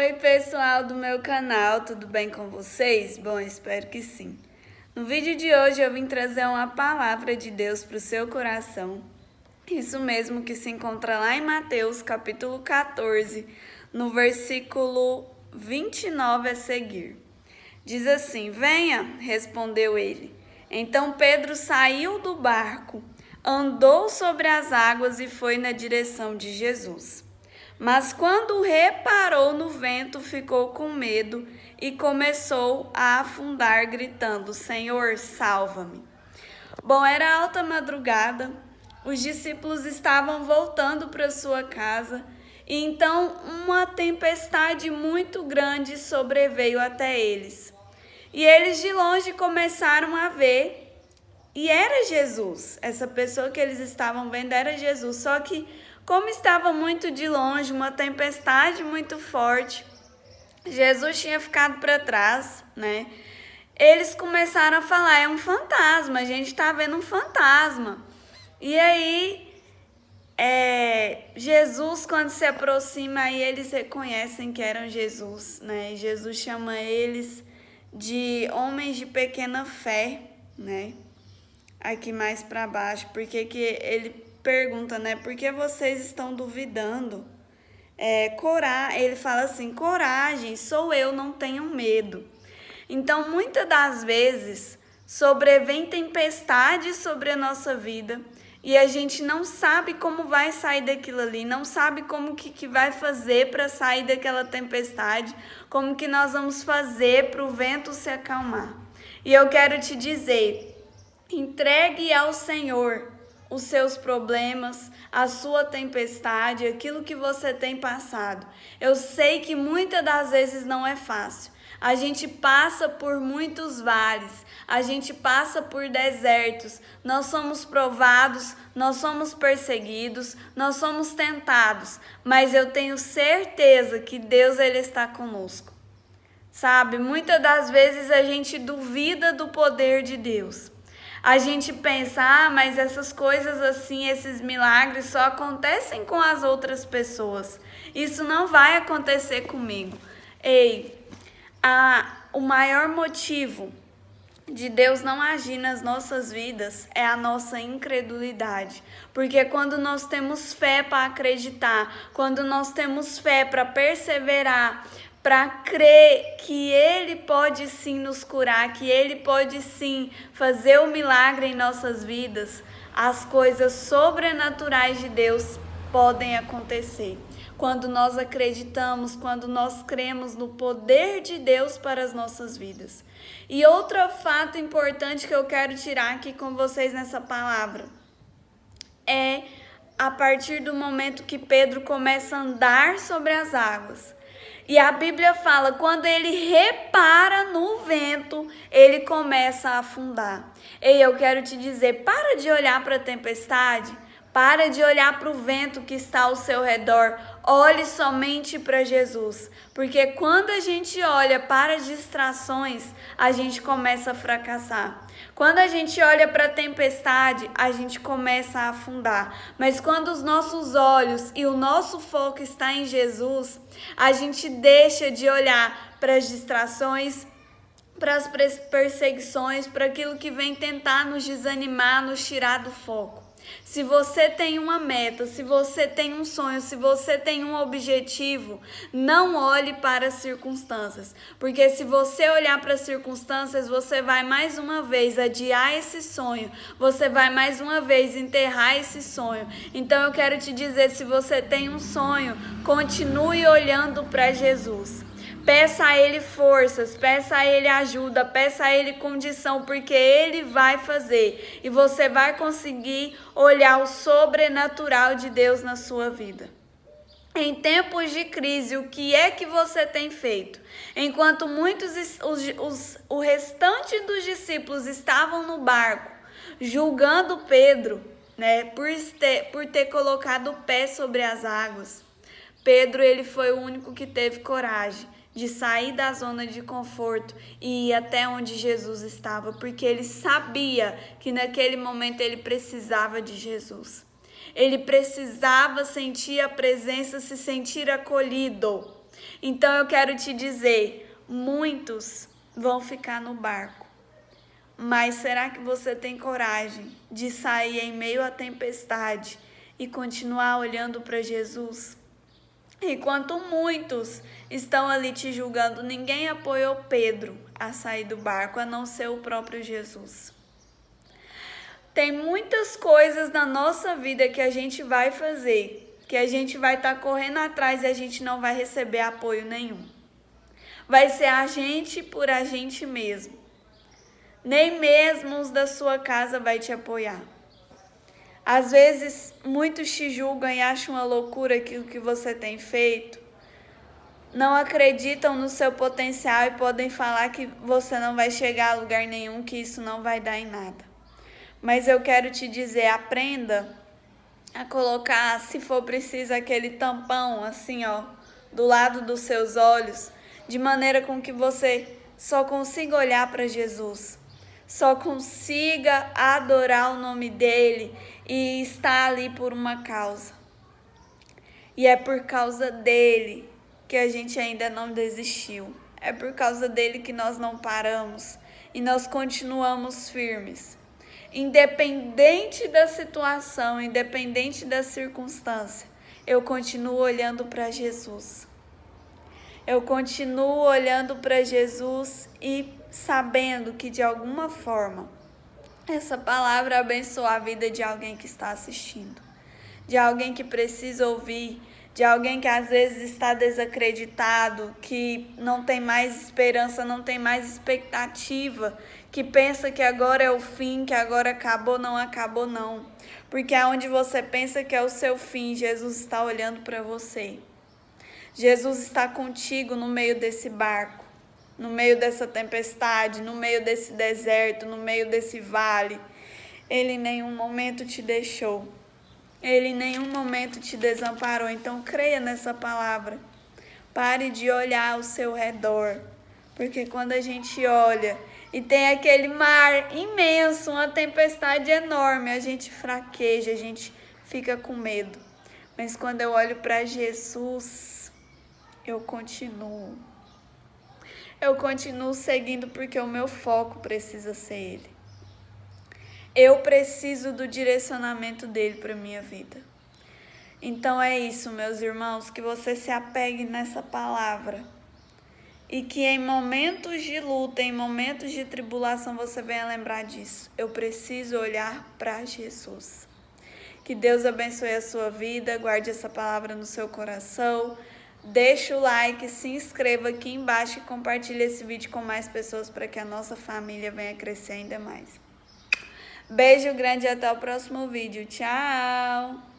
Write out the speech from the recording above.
Oi, pessoal do meu canal, tudo bem com vocês? Bom, espero que sim. No vídeo de hoje eu vim trazer uma palavra de Deus para o seu coração. Isso mesmo que se encontra lá em Mateus, capítulo 14, no versículo 29 a seguir. Diz assim: Venha, respondeu ele. Então Pedro saiu do barco, andou sobre as águas e foi na direção de Jesus. Mas quando reparou no vento, ficou com medo e começou a afundar, gritando: Senhor, salva-me. Bom, era alta madrugada, os discípulos estavam voltando para sua casa e então uma tempestade muito grande sobreveio até eles. E eles de longe começaram a ver, e era Jesus. Essa pessoa que eles estavam vendo era Jesus, só que como estava muito de longe, uma tempestade muito forte, Jesus tinha ficado para trás, né? Eles começaram a falar: é um fantasma, a gente está vendo um fantasma. E aí, Jesus, quando se aproxima, aí eles reconhecem que eram Jesus, né? Jesus chama eles de homens de pequena fé, né? Aqui mais para baixo, porque que ele pergunta, né? Por que vocês estão duvidando? Ele fala assim: coragem, sou eu, não tenham medo. Então, muitas das vezes, sobrevém tempestades sobre a nossa vida e a gente não sabe como vai sair daquilo ali, não sabe como que vai fazer para sair daquela tempestade, como que nós vamos fazer para o vento se acalmar. E eu quero te dizer: entregue ao Senhor os seus problemas, a sua tempestade, aquilo que você tem passado. Eu sei que muitas das vezes não é fácil. A gente passa por muitos vales, a gente passa por desertos, nós somos provados, nós somos perseguidos, nós somos tentados, mas eu tenho certeza que Deus, Ele está conosco. Sabe, muitas das vezes a gente duvida do poder de Deus. A gente pensa: mas essas coisas assim, esses milagres só acontecem com as outras pessoas. Isso não vai acontecer comigo. O maior motivo de Deus não agir nas nossas vidas é a nossa incredulidade. Porque quando nós temos fé para acreditar, quando nós temos fé para perseverar, para crer que Ele pode sim nos curar, que Ele pode sim fazer o milagre em nossas vidas, as coisas sobrenaturais de Deus podem acontecer. Quando nós acreditamos, quando nós cremos no poder de Deus para as nossas vidas. E outro fato importante que eu quero tirar aqui com vocês nessa palavra é a partir do momento que Pedro começa a andar sobre as águas. E a Bíblia fala: quando ele repara no vento, ele começa a afundar. E eu quero te dizer: para de olhar para a tempestade, para de olhar para o vento que está ao seu redor, olhe somente para Jesus. Porque quando a gente olha para as distrações, a gente começa a fracassar. Quando a gente olha para a tempestade, a gente começa a afundar. Mas quando os nossos olhos e o nosso foco está em Jesus, a gente deixa de olhar para as distrações, para as perseguições, para aquilo que vem tentar nos desanimar, nos tirar do foco. Se você tem uma meta, se você tem um sonho, se você tem um objetivo, não olhe para as circunstâncias. Porque se você olhar para as circunstâncias, você vai mais uma vez adiar esse sonho. Você vai mais uma vez enterrar esse sonho. Então eu quero te dizer: se você tem um sonho, continue olhando para Jesus. Peça a Ele forças, peça a Ele ajuda, peça a Ele condição, porque Ele vai fazer. E você vai conseguir olhar o sobrenatural de Deus na sua vida. Em tempos de crise, o que é que você tem feito? Enquanto o restante dos discípulos estavam no barco, julgando Pedro, né, por ter colocado o pé sobre as águas, Pedro, ele foi o único que teve coragem de sair da zona de conforto e ir até onde Jesus estava, porque ele sabia que naquele momento ele precisava de Jesus. Ele precisava sentir a presença, se sentir acolhido. Então eu quero te dizer, muitos vão ficar no barco. Mas será que você tem coragem de sair em meio à tempestade e continuar olhando para Jesus? Enquanto muitos estão ali te julgando, ninguém apoiou Pedro a sair do barco, a não ser o próprio Jesus. Tem muitas coisas na nossa vida que a gente vai fazer, que a gente vai estar correndo atrás e a gente não vai receber apoio nenhum. Vai ser a gente por a gente mesmo. Nem mesmo os da sua casa vai te apoiar. Às vezes, muitos te julgam e acham uma loucura aquilo que você tem feito. Não acreditam no seu potencial e podem falar que você não vai chegar a lugar nenhum, que isso não vai dar em nada. Mas eu quero te dizer, aprenda a colocar, se for preciso, aquele tampão assim, ó, do lado dos seus olhos, de maneira com que você só consiga olhar para Jesus, só consiga adorar o nome dele e estar ali por uma causa. E é por causa dele que a gente ainda não desistiu. É por causa dele que nós não paramos e nós continuamos firmes. Independente da situação, independente da circunstância, eu continuo olhando para Jesus. Eu continuo olhando para Jesus e sabendo que de alguma forma essa palavra abençoa a vida de alguém que está assistindo, de alguém que precisa ouvir, de alguém que às vezes está desacreditado, que não tem mais esperança, não tem mais expectativa, que pensa que agora é o fim, que agora acabou não. Porque aonde você pensa que é o seu fim, Jesus está olhando para você. Jesus está contigo no meio desse barco, no meio dessa tempestade, no meio desse deserto, no meio desse vale. Ele em nenhum momento te deixou. Ele em nenhum momento te desamparou. Então creia nessa palavra. Pare de olhar ao seu redor. Porque quando a gente olha e tem aquele mar imenso, uma tempestade enorme, a gente fraqueja, a gente fica com medo. Mas quando eu olho para Jesus, eu continuo. Eu continuo seguindo porque o meu foco precisa ser Ele. Eu preciso do direcionamento dele para a minha vida. Então é isso, meus irmãos, que você se apegue nessa palavra. E que em momentos de luta, em momentos de tribulação, você venha lembrar disso. Eu preciso olhar para Jesus. Que Deus abençoe a sua vida, guarde essa palavra no seu coração. Deixa o like, se inscreva aqui embaixo e compartilhe esse vídeo com mais pessoas para que a nossa família venha crescer ainda mais. Beijo grande e até o próximo vídeo. Tchau!